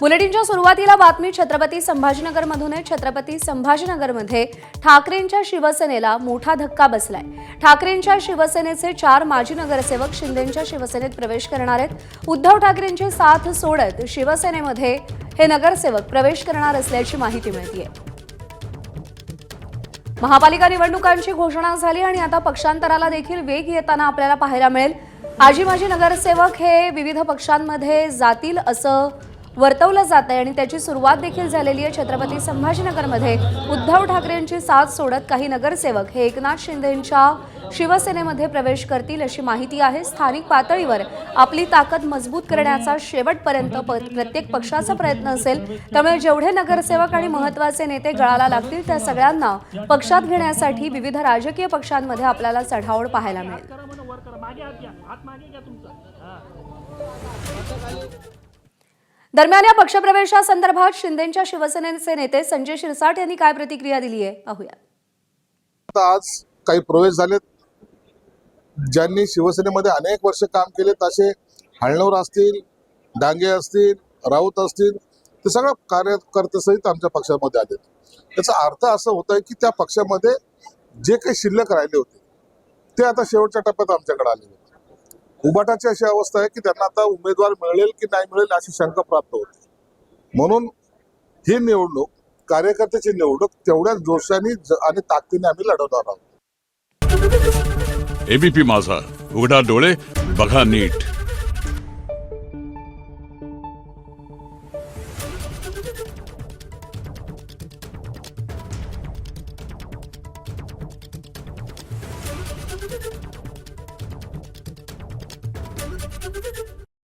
बुलेटिनच्या सुरुवातीला बातमी छत्रपती संभाजीनगरमधून आहे। छत्रपती संभाजीनगरमध्ये ठाकरेंच्या शिवसेनेला मोठा धक्का बसलाय। ठाकरेंच्या शिवसेनेचे 4 माजी नगरसेवक शिंदेंच्या शिवसेनेत प्रवेश करणार आहेत। उद्धव ठाकरेंची साथ सोडत शिवसेनेमध्ये हे नगरसेवक प्रवेश करणार असल्याची माहिती मिळतेय। महापालिका निवडणुकांची घोषणा झाली आणि आता पक्षांतराला देखील वेग येताना आपल्याला पाहायला मिळेल। आजी माजी नगरसेवक हे विविध पक्षांमध्ये जातील असं वर्तवलं जात आहे आणि त्याची सुरुवात देखील झालेली आहे। छत्रपती संभाजीनगरमध्ये उद्धव ठाकरेंची साथ सोडत काही नगरसेवक हे एकनाथ शिंदेंच्या शिवसेनेमध्ये प्रवेश करतील अशी माहिती आहे। स्थानिक पातळीवर आपली ताकद मजबूत करण्याचा शेवटपर्यंत प्रत्येक पक्षाचा प्रयत्न असेल। त्यामुळे जेवढे नगरसेवक आणि महत्त्वाचे नेते गळाला लागतील त्या सगळ्यांना पक्षात घेण्यासाठी विविध राजकीय पक्षांमध्ये आपल्याला चढाओढ पाहायला मिळेल। दरम्यान या पक्षप्रवेशासंदर्भात शिंदेंच्या शिवसेनेचे नेते संजय शिरसाट यांनी काय प्रतिक्रिया दिली आहे पाहूया। आज काही प्रवेश झालेत, ज्यांनी शिवसेनेमध्ये अनेक वर्ष काम केले, तसे हळणवर असतील, डांगे असतील, राऊत असतील, ते सगळं कार्यकर्ते सहित आमच्या पक्षामध्ये आले। याचा अर्थ असं होत आहे की त्या पक्षामध्ये जे काही शिल्लक राहिले होते ते आता शेवटच्या टप्प्यात आमच्याकडे आले। उबाटाची अशी अवस्था आहे की त्यांना आता उमेदवार मिळेल की नाही मिळेल अशी शंका प्राप्त होते। म्हणून ही निवडणूक कार्यकर्त्याची निवडणूक तेवढ्याच जोशाने आणि ताकदीने आम्ही लढवणार आहोत। एबीपी माझा, उघडा डोळे बघा नीट।